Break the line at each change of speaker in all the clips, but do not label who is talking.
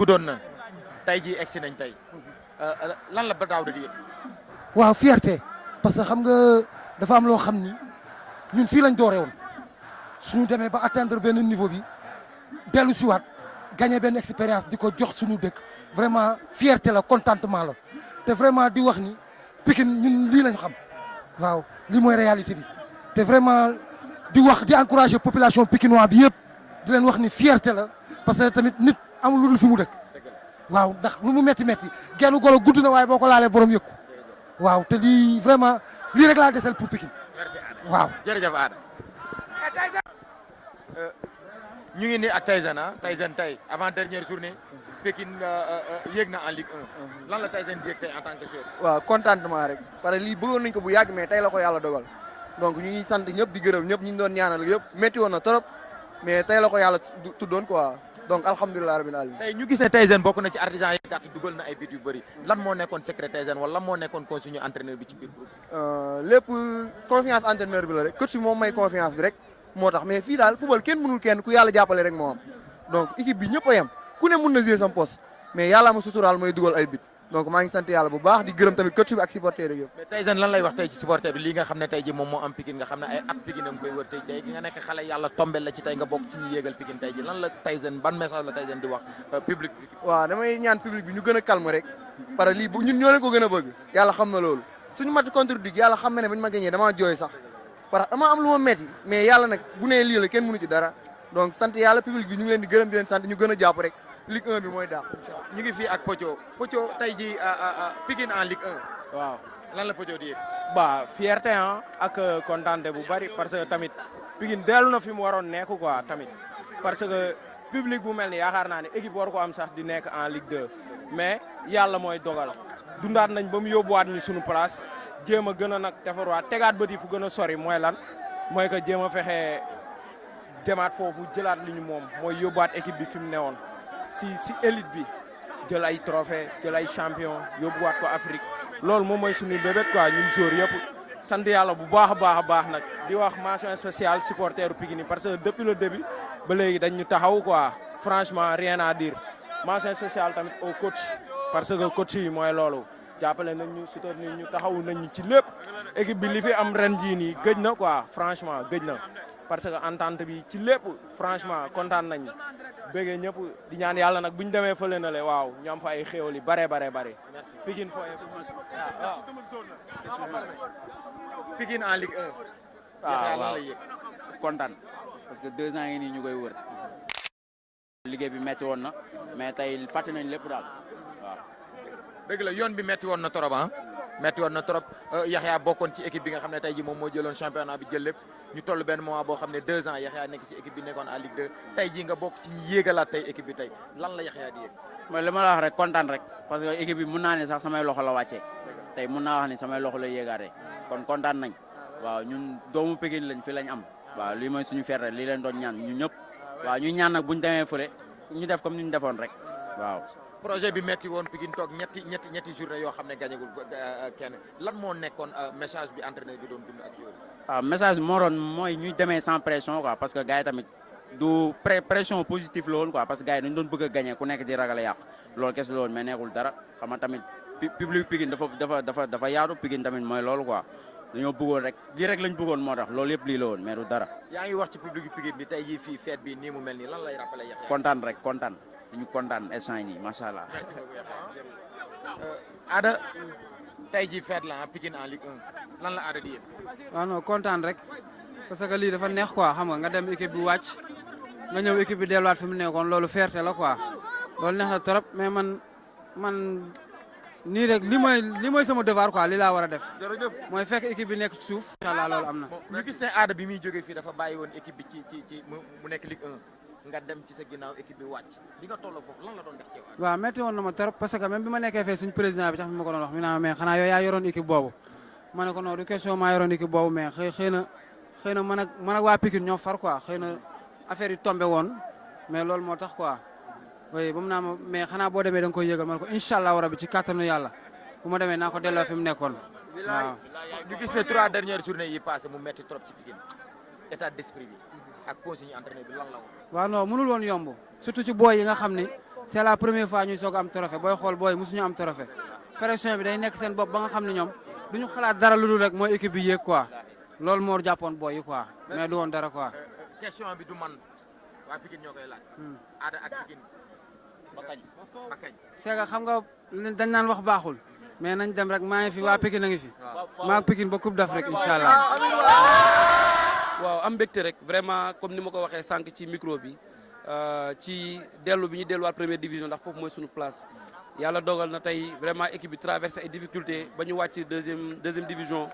guddoon na tey jii egsi nañ tey lan la ba daaw di yëg.
waaw fierté parce que xam nga dafa am loo xam ni ñun fii lañ dooree woon suñu demee ba atteindre benn niveau bi dellu si waat gagné benn expérience di ko jox suñu dëkk vraiment fierté la contentement la te vraiment di wax ni Pikine ñun lii lañ xam waaw lii mooy réalité bi te vraiment di wax di encourager population pikinois bi yëpp di leen wax ni fierté la parce que tamit nit amul lu dul fi mu dëkk waaw ndax lu mu metti genn golo gudd na waaye boo ko laalee borom yëkku waaw te lii vraiment lii rek laa desel pour Pikine waaw
jërëjëf Ada ñu ngi nii ak Tyson Tyson tey avant dernière journée Pikine yéeg na en Ligue 1 lan la Tyson di yéeg tey en tant que joueur.
waaw contentement rek parce que lii bëggoon nañ ko bu yàgg mais tey la ko yàlla dogal donc ñu ngi sant ñëpp di gërëm ñëpp ñu doon ñaanal yëpp métti woon na trop mais tey la ko yàlla tuddoon quoi donc alhamdulilah rabbil alamin.
tey ñu gis ne Tyson bokk na ci artisan yi gàtt dugal na ay but yu bëri lan moo nekkoon secret Tyson wala lan moo nekkoon consigne entraîneur bi ci biir groupe.
lépp confiance entraîneur bi la rek coach bi moom may confiance bi rek moo tax mais fii daal football kenn mënul kenn ku yàlla jàppale rek moo am donc équipe bi ñëpp a yem ku ne mën na jouer sam poste mais yàlla ma suturaal mooy dugal ay but donc maa ngi sant yàlla bu baax di gërëm tamit coach bi ak supporter yëpp.
mais Tyson lan lay wax tey ci supporter bi lii nga xam ne tey ji moom moo am Pikine nga xam ne ay at Pikine a ngi koy wër tey gi nga nekk xale yàlla tombel la ci tey nga bokk ci ñi yéegal Pikine tey ji lan la Tyson ban message la Tyson di wax public bi.
waaw damay ñaan public bi ñu gën a calme rek parce que lii bu ñun ñoo leen ko gën a bëgg yàlla xam na loolu suñu match contre Duc yàlla xam na ne bañ ma gagné damaa jooy sax parce que dama am lu ma metti mais yàlla nag bu nee lii la kenn mënu ci dara donc sant yàlla public bi ñu ngi leen di gërëm di leen sant ñu gën a jàpp rek Ligue 1 bi mooy daax
ñu ngi fii ak Pocho tey ji Pikine en Ligue 1
waaw
lan la Pocho di yëg.
ba fierté ak kontaante bu bari parce que tamit Pikine dellu na fi mu waroon nekk quoi tamit parce que public bu mel ni yaakaar naa ne équipe war ko am sax di nekk en Ligue 2 mais yàlla mooy dogal dundaat nañ ba mu yóbbuwaat ñu suñu place jéem a gën a nag defarwaat tegaat bët yi fu gën a sori mooy lan mooy que jéem a fexe demaat foofu jëlaat li ñu moom mooy yóbbuwaat équipe bi fi mu newoon si élite bi jël ay trophée jël ay champion yóbbuwaat ko Afrique loolu moom mooy suñu bébét quoi ñun joueurs yëpp sant yàlla bu baax a baax nag di wax mention spéciale supporteru Pikine parce que depuis le début ba léegi dañ ñu taxaw quoi franchement rien à dire mention spéciale tamit au coach parce que coach yi mooy loolu jàppale nañ ñu soutenir ñu taxawu nañ ñu ci lépp équipe bi li fi am ren jii nii gëj na quoi franchement gëj na parce que entente bi ci lépp franchement kontaan nañ bëggee ñëpp di ñaan yàlla nag bu ñu demee fële na le waaw ñu am fa ay xéwal yi bare Pikine fooy
Pikine en Ligue 1.
waaw kontaan parce que 2 ans yi nii ñu koy wër liggéey bi metti woon na mais tey fàtte nañ lépp daal waaw.
dëgg la yoon bi metti woon na trop metti woon na trop Yaxya bokkoon ci équipe bi nga xam ne tey ji moom moo jëloon championnat bi jël lépp ñu toll benn moment boo xam ne 2 ans Yaxya nekk ci équipe bi nekkoon en Ligue 2 tey ji nga bokk ci yéegalaat tey équipe bi tey lan la Yaxya di yéeg.
mooy li ma la wax rek kontaan rek parce que équipe bi mun naa ne sax samay loxo la wàccee tey mun naa wax ni samay loxo la yéegaatee kon kontaan nañ waaw ñun doomu Pikine lañ fi lañ am waaw lii mooy suñu fierté lii leen doon ñaan ñun ñëpp waaw ñuy ñaan nag buñ demee fële ñu def comme ni ñu defoon rek waaw.
projet bi metti woon Pikine toog ñetti journée yoo xam ne gañagul kenn lan moo nekkoon message bi entraîneur bi doon dund ak joueur yi.
waaw message bi moo doon mooy ñuy demee sans pression quoi parce que gars yi tamit du pression positive la woon quoi parce que gars yi dañu doon bëgg a gagné ku nekk di ragal a yàq loolu kese la woon mais nekkul dara xam nga tamit public Pikine dafa yaatu Pikine tamit mooy loolu quoi dañoo bëggoon rek lii rek lañ bëggoon moo tax loolu yëpp lii la woon mais du dara.
yaa ngi wax ci public Pikine bi tey jii fii fête bi nii mu mel nii lan lay rappelé Yaxya.
kontaan rek kontaan dañu kontaan instant yii nii macha allah.
merci beaucoup Yaxya. Ada tey jii fête la Pikine en Ligue 1 lan la Ada di yëg.
waaw non kontaan rek parce que lii dafa neex quoi xam nga dem équipe bi wàcc nga ñëw équipe bi delluwaat fi mu nekkoon loolu fierté la quoi loolu neex na trop mais man nii rek li mooy sama devoir quoi li laa war a def.
jërëjëf
mooy fekk équipe bi nekk ci suuf. incha allah loolu am na.
ñu gis ne Ada bi muy jógee fii dafa bàyyi woon équipe bi ci mu nekk Ligue 1 nga dem ci sa ginnaaw équipe bi wàcc bi nga tolloo foofu lan la doon def ci yow.
waaw métti woon na ma trop parce que même bi ma nekkee fee suñu président bi tax ma ko doon wax mi naa mais xanaa yow yaa yoroon équipe boobu ma ne ko non du question maa yoroon équipe boobu mais xëy na man ak waa Pikine ñoo far quoi xëy na affaire yi tombé woon mais loolu moo tax quoi oui ba mu naa ma mais xanaa boo demee da nga koy yëgal ma ne ko incha allah rabi ci kattanu yàlla bu ma demee naa ko delloo fi mu nekkoon waaw.
ñu gis ne 3 dernières journées yi passé mu metti trop ci Pikine état d'esprit bi ak consigne entraîneur bi lan la woon.
waaw non mënul woon yomb surtout ci booy yi nga xam ni c'est la première fois ñuy soog am trophée booy xool booy mosuñu am trophée pression bi day nekk seen bopp ba nga xam ne ñoom duñu xalaat dara lu dul rek mooy équipe bi yéeg quoi loolu moo jàppoon booy yi quoi mais du woon dara quoi.
question bi du man waa Pikine ñoo koy laaj. Ada ak Pikine ba kañ.
c'est que xam nga dañ naan wax baaxul mais nañ dem rek maa ngi fi waa Pikine a ngi fi. maa ak Pikine ba Coupe d'Afrique incha allah.
waaw am mbégte rek vraiment comme ni ma ko waxee sànq ci micro bi ci dellu bi ñu delluwaat première division ndax foofu mooy suñu place yàlla dogal na tey vraiment équipe bi traversé ay difficultés ba ñu wàcc deuxième division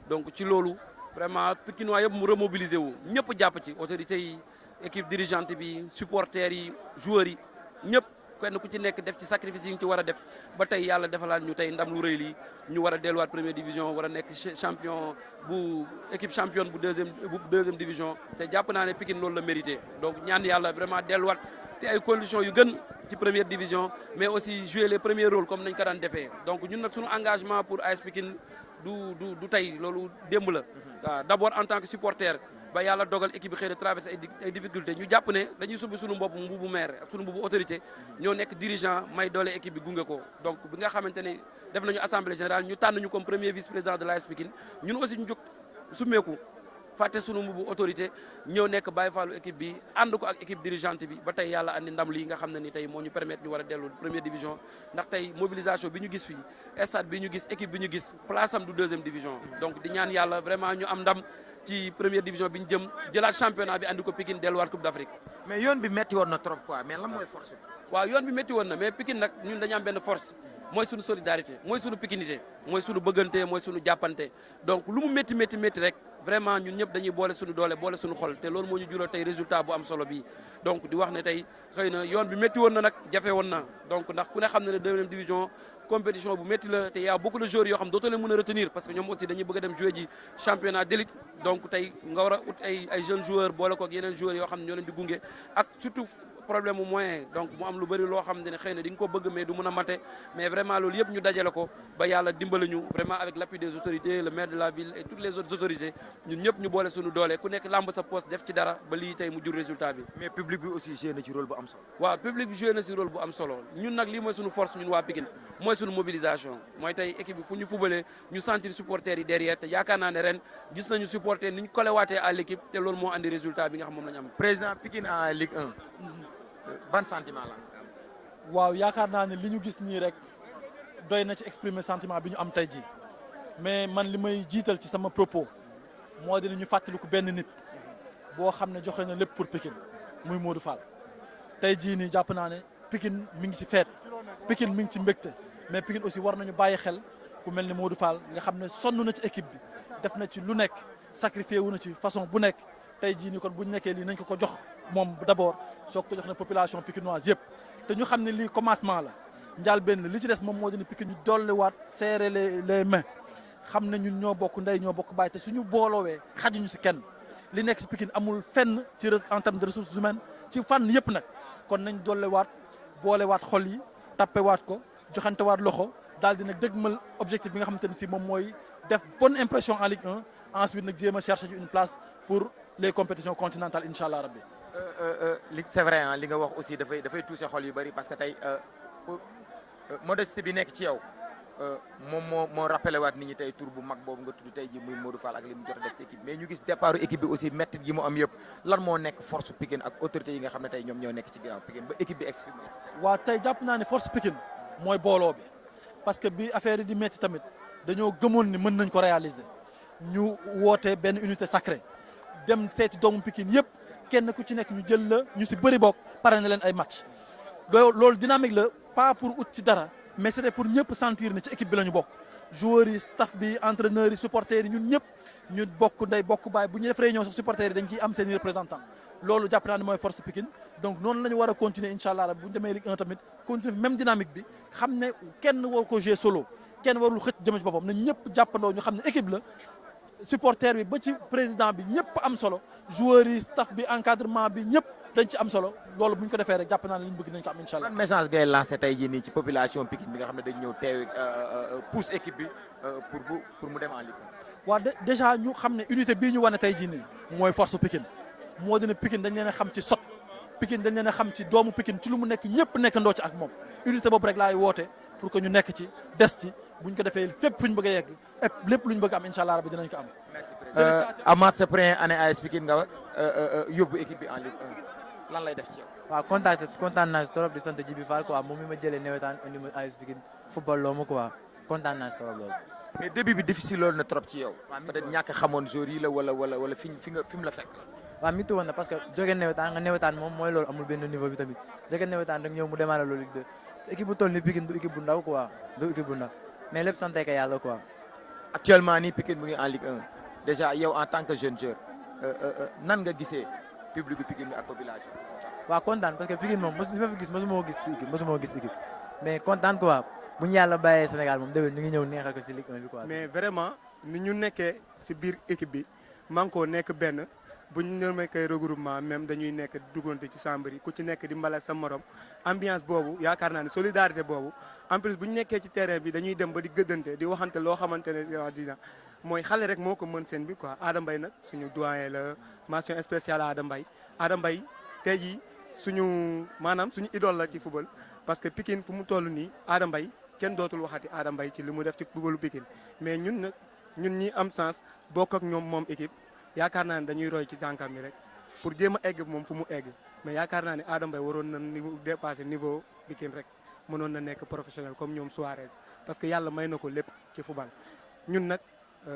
donc ci loolu vraiment Pikinois yëpp mu remobiliser wu ñëpp jàpp ci autorités yi équipe dirigeante bi supporters yi joueurs yi ñëpp kenn ku ci nekk def ci sacrifice yi nga ci war a def ba tey yàlla defalaat ñu tey ndam lu rëy lii ñu war a delluwaat première division war a nekk champion bu équipe championne bu deuxième division te jàpp naa ne Pikine loolu la mérité donc ñaan yàlla vraiment delluwaat te ay conditions yu gën ci première division mais aussi jouer les premiers rôles comme nañ ko daan defee donc ñun nag suñu engagement pour AS Pikine du tey loolu démb la waaw d'abord en tant que supporter ba yàlla dogal équipe bi xëy na traversé ay difficultés ñu jàpp ne dañuy subbi suñu mbopp mbubu maire ak suñu mbubu autorité ñoo nekk dirigeant may doole équipe bi gunge ko donc bi nga xamante ne def nañu assemblée générale ñu tànn ñu comme premier vice président de l'AS Pikine ñun aussi ñu jóg summeeku fàtte suñu mbubu autorité ñëw nekk bàyyi faalu équipe bi ànd ko ak équipe dirigeante bi ba tey yàlla andi ndam lii nga xam ne ni tey moo ñu permettre ñu war a dellu première division ndax tey mobilisation bi ñu gis fii stade bi ñu gis équipe bi ñu gis place am du deuxième division donc di ñaan yàlla vraiment ñu am ndam ci première division bi ñu jëm jëlaat championnat bi andi ko Pikine delluwaat Coupe d'Afrique.
mais yoon bi metti woon na trop quoi mais lan mooy force bi.
waaw yoon bi métti woon na mais Pikine nag ñun dañu am benn force mooy suñu solidarité mooy suñu pikinité mooy suñu bëggante mooy suñu jàppante donc lu mu métti rek vraiment ñun ñëpp dañuy boole suñu doole boole suñu xol te loolu moo ñu jural tey résultat bu am solo bii donc di wax ne tey xëy na yoon bi métti woon na nag jafe woon na donc ndax ku ne xam ne deuxième division compétition bu métti la te y a beaucoup de joueurs yoo xam dootoo leen mën a retenir parce que ñoom aussi dañuy bëgg a dem jouer ji championnat d'élite donc tey nga war a ut ay jeunes joueurs boole ko ak yeneen joueurs yoo xam ne ñoo leen di gunge ak surtout problème mu moyen donc mu am lu bëri loo xam ne xëy na di nga ko bëgg mais du mën a mate mais vraiment loolu yëpp ñu dajale ko ba yàlla dimbali ñu vraiment avec l'appui des autorités le maire de la ville et toutes les autres autorités ñun ñëpp ñu boole suñu doole ku nekk lamb sa poste def ci dara ba lii tey mu jur résultat bi.
mais public bi aussi joué na ci rôle bu am solo.
waaw public bi joué na ci rôle bu am solo ñun nag lii mooy suñu force ñun waa Pikine mooy suñu mobilisation mooy tey équipe bi fu ñu fubalee ñu sentir supporters yi derrière te yaakaar naa ne ren gis nañu supporter ni ñu kolewaatee à l'équipe te loolu moo andi résultat bi nga xam moom la ñu am.
président Pikine en Ligue 1 ban sentiment la.
waaw yaakaar naa ne li ñu gis nii rek doy na ci exprimer sentiment bi ñu am tey jii mais man li may jiital ci sama propos moo di ñu fàttaliku benn nit boo xam ne joxe na lépp pour Pikine muy Modou Fall tey jii nii jàpp naa ne Pikine mi ngi ci feet Pikine mi ngi ci mbégte mais Pikine aussi war nañu bàyyi xel ku mel ni Modou Fall nga xam ne sonn na ci équipe bi def na ci lu nekk sacrifié wu na ci façon bu nekk tey jii nii kon bu ñu nekkee lii nañ ko jox moom d'abord soog ko jox na population pikinoise yëpp te ñu xam ne lii commencement la njaal benn li ci des moom moo di ne Pikine ñu dolliwaat serrer les mains xam ne ñun ñoo bokk ndey ñoo bokk baay te suñu booloowee xajuñu si kenn li nekk ci Pikine amul fenn ci en terme de ressources humaines ci fànn yëpp nag kon nañ dolliwaat boolewaat xol yi tappewaat ko joxantewaat loxo daal di nag dëgmal objectif bi nga xamante ne si moom mooy def bonne impression en Ligue 1 ensuite nag jéem a chercher une place pour les compétitions continentales incha allah rabbi.
li c'est vrai li nga wax aussi dafay toucher xol yu bari parce que tey modestie bi nekk ci yow moom moo rappelé waat nit ñi tey tur bu mag boobu nga tudd tey ji muy Modou Fall ak li mu jot a def ci équipe mais ñu gis départ équipe bi aussi métti gi mu am yëpp lan moo nekk force Pikine ak autorités yi nga xam ne tey ñoom ñoo nekk ci ginnaaw Pikine ba équipe bi exprimé.
waaw tey jàpp naa ne force Pikine mooy booloo bi parce que bi affaire yi di métti tamit dañoo gëmoon ni mën nañ ko réaliser ñu woote benn unité sacrée dem seeti doomu Pikine yëpp. kenn ku ci nekk ñu jël la ñu si bëri bokk pare na leen ay match loolu dynamique la pas pour ut ci dara mais c'était pour ñëpp sentir ne ci équipe bi la ñu bokk joueurs yi staff bi entraîneurs yi supporters yi ñun ñëpp ñu bokk ndey bokk baay bu ñu def réunion sax supporters yi dañ ciy am seen i représentant loolu jàpp naa ne mooy force Pikine donc noonu la ñu war a continuer incha allah bu ñu demee Ligue 1 tamit continuer même dynamique bi xam ne kenn war ko jouer solo kenn warul xëcc jëme ci boppam na ñëpp jàppandoo ñu xam ne équipe la supporter bi ba ci président bi ñëpp am solo joueurs yi staff bi encadrement bi ñëpp dañ ci am solo loolu bu ñu ko defee rek jàpp naa ne li ñu bëgg nañ ko am incha allah.
ban message ngay lancé tey jii nii ci population Pikine bi nga xam ne dañ ñëw teew pousse équipe bi pour mu dem en Ligue 1.
waaw déjà ñu xam ne unité bii ñu wane tey jii nii mooy force Pikine moo dina Pikine dañ leen a xam ci sot Pikine dañ leen a xam ci doomu Pikine ci lu mu nekk ñëpp nekkandoo ci ak moom unité boobu rek laay woote pour que ñu nekk ci des ci buñ ko defee fépp fu ñu bëgg a yegg et lépp lu ñu bëgg am incha allah rabbi dinañ ko am.
Amath sa premier année AS Pikine nga yóbbu équipe bi en Ligue 1 lan lay def ci yow.
waaw kontaan naa si trop di sant Djibi Fall quoi moom mi ma jëlee nawetaan indi ma AS Pikine football loo ma quoi kontaan naa si trop loolu.
mais début bi difficile loolu na trop ci yow. peut-être ñàkk xamoon jour yi la wala fi mu la fekk.
waaw mitu woon na parce que jóge nawetaan nga nawetaan moom mooy loolu amul benn niveau bi tamit jóge nawetaan rek ñëw mu démarrer loolu Ligue 2 équipe bu toll ni Pikine du équipe bu ndaw quoi du équipe bu ndaw mais lépp sant ko yàlla quoi.
actuellement nii Pikine mu ngi en Ligue 1 déjà yow en tant que jeune joueur nan nga gisee public bu Pikine bi ak population.
waaw kontaan parce que Pikine moom li ma fi gis mosuma ko gis équipe mais kontaan quoi bu ñu yàlla bàyyee Sénégal moom déwén ñu ngi ñëw neexal ko si Ligue 1 bi quoi.
mais vraiment ni ñu nekkee si biir équipe bi manko nekk benn bu ñu nekkee regroupement même dañuy nekk duggante ci chambre yi ku ci nekk di mbala sa morom ambiance boobu yaakaar naa ne solidarité boobu en plus bu ñu nekkee ci terrain bi dañuy dem ba di gëddante di waxante loo xamante ne dina mooy xale rek moo ko mën seen bi quoi Adama Mbaye nag suñu doyen la mention spéciale Adama Mbaye tey jii maanaam suñu idole la ci football parce que Pikine fu mu toll nii Adama Mbaye kenn dootul waxati Adama Mbaye ci li mu def ci footballu Pikine mais ñun ñi am sens bokk ak ñoom moom équipe yaakaar naa ne dañuy roy ci tànkam yi rek pour jéem a egg moom fu mu egg mais yaakaar naa ne Adama Mbaye waroon na dépasser niveau Pikine rek mënoon na nekk professionnel comme ñoom Suarez parce que yàlla may na ko lépp ci football ñun nag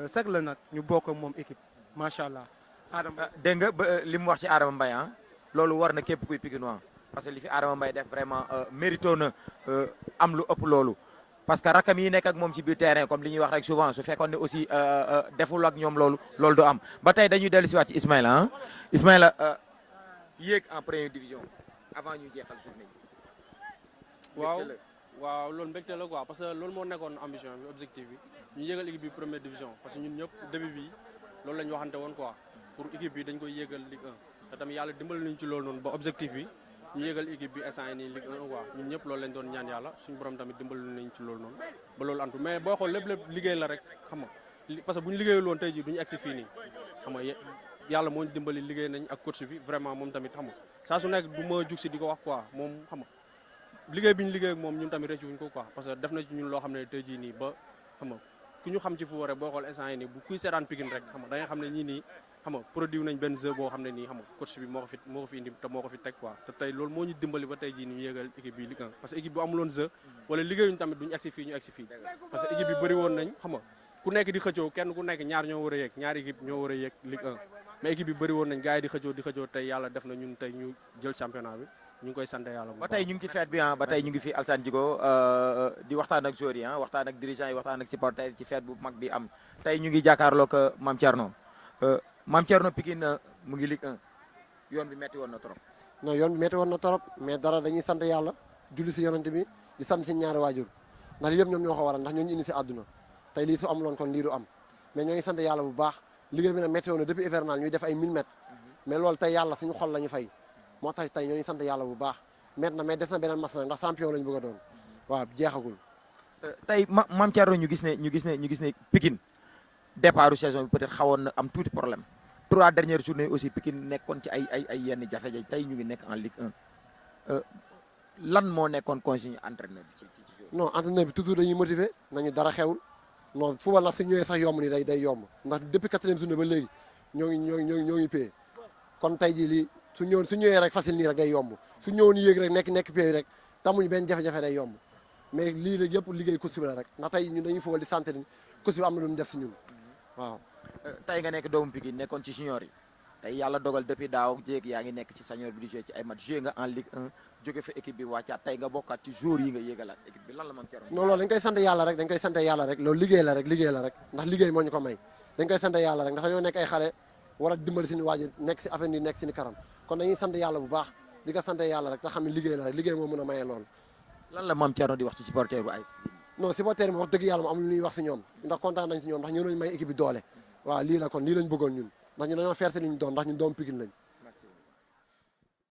sag la nag ñu bokk ak moom équipe macha allah. Adama
dégg nga ba li mu wax ci Adama Mbaye loolu war na képp kuy Pikinois parce que li fi Adama Mbaye def vraiment mérito na am lu ëpp loolu. parce que rakam yi nekk ak moom ci biir terrain comme li ñuy wax rek souvent su fekkoon ne aussi deful ak ñoom loolu du am ba tey dañuy dellu si waat ci Ismaïla Ismaïla yéeg en première division avant ñu jeexal journée bi.
waaw loolu mbégte la quoi parce que loolu moo nekkoon ambition bi objectif bi ñu yéegal équipe bi première division parce que ñun ñëpp début bi loolu la ñu waxante woon quoi pour équipe bi dañ koy yéegal Ligue 1 te tamit yàlla dimbali nañu ci loolu noonu ba objectif bi ñu yéegal équipe bi instant nii Ligue 1 quoi ñun ñëpp loolu lañ doon ñaan yàlla suñu borom tamit dimbali nañ ci loolu noonu ba loolu antu mais booy xool lépp liggéey la rek xam nga parce que bu ñu liggéeyul woon tey jii duñu egsi fii nii xam nga yàlla moo ñu dimbali liggéey nañ ak coach bi vraiment moom tamit xam nga saa su nekk du ma jug si di ko wax quoi moom xam nga liggéey bi ñu liggéey ak moom ñun tamit rëccu wuñ ko quoi parce que def na ci ñun loo xam ne tey jii nii ba xam nga ku ñu xam ci fu rek boo xool instant yi nii bu kuy seetaan Pikine rek xam nga da nga xam ne ñii nii xam nga produit nañ benn jeu boo xam ne nii xam nga coach bi moo ko fi indi te moo ko fi teg quoi te tey loolu moo ñu dimbali ba tey jii nii ñu yéegal équipe bi Ligue 1 parce que équipe bu amuloon jeu wala liggéeyuñ tamit duñu egsi fii ñu egsi fii parce que équipe bi bëri woon nañ xam nga ku nekk di xëccoo kenn ku nekk ñaar ñoo war a yéeg ñaari équipe ñoo war a yéeg Ligue 1 mais équipe bi bëri woon nañ gars yi di xëccoo tey yàlla def na ñun tey ñu jël championnat bi ñu ngi koy sant yàlla bu
ba tey ñu ngi ci fête bi ba tey ñu ngi fi Alassane Djigo di waxtaan ak joueurs yi waxtaan ak dirigeants yi waxtaan ak supporters yi ci fête bu mag bi am tey ñu ngi jàkkaarloog Mame Thierno Mame Thierno Pikine mu ngi Ligue 1 yoon bi metti woon na trop.
non yoon bi metti woon na trop mais dara dañuy sant yàlla julli si yonante bi di sant si ñaari waajur ndax lii yëpp ñoom ñoo ko waral ndax ñoo ñu indi si àdduna tey lii su amuloon kon lii du am mais ñoo ngi sant yàlla bu baax liggéey bi nag metti woon na depuis hivernal ñuy def ay 1000 mètres mais loolu tey yàlla suñu xol la ñu fay moo tax tey ñoo ngi sant yàlla bu baax met na mais des na beneen match nag ndax champion lañu bëgg a doon waaw jeexagul.
tey Mame Thierno ñu gis ne Pikine départu saison bi peut-être xawoon na am tuuti problème 3 dernières journées aussi Pikine nekkoon ci ay yenn jafe-jafe tey ñu ngi nekk en Ligue 1 lan moo nekkoon consigne entraîneur bi ci
non entraîneur bi toujours dañuy motiver nañu dara xewul non football nag su ñëwee sax yomb ni day yomb ndax depuis 4e journée ba léegi ñoo ngi payé kon tey jii lii su ñëwee rek facile nii rek day yomb su ñëwoon yéeg rek nekk payé rek tamuñu benn jafe-jafe day yomb mais lii rek yëpp liggéey coach bi la rek ndax tey ñun dañuy football di sant ni coach bi am na lu mu def si ñun waaw.
tey nga nekk doomu Pikine nekkoon ci junior yi tey yàlla dogal depuis daaw jéeg yaa ngi nekk ci senior bi di joué ci ay match joué nga en Ligue 1 jóge fa équipe bi wàccaat tey nga bokkaat ci joueurs yi nga yéegalaat équipe bi lan la Mame Thierno.
non loolu dañ koy sant yàlla rek loolu liggéey la rek ndax liggéey moo ñu ko may dañ koy sant yàlla rek ndax dañoo nekk ay xale war a dimbali suñu waajur nekk si avenir nekk suñu kanam kon dañuy sant yàlla bu baax di ko sant yàlla rek te xam ne liggéey la rek liggéey moo mën a maye loolu.
lan la Mame Thierno di wax ci supporter bu ay.
non supporter bi wax dëgg yàlla mu am lu ñuy wax si ñoom ndax kontaan nañ si ñoom ndax ñoo nañ may équipe bi doole waaw lii la kon lii lañ bëggoon ñun ndax ñu dañoo fierté li ñu doon ndax ñun doomu Pikine lañ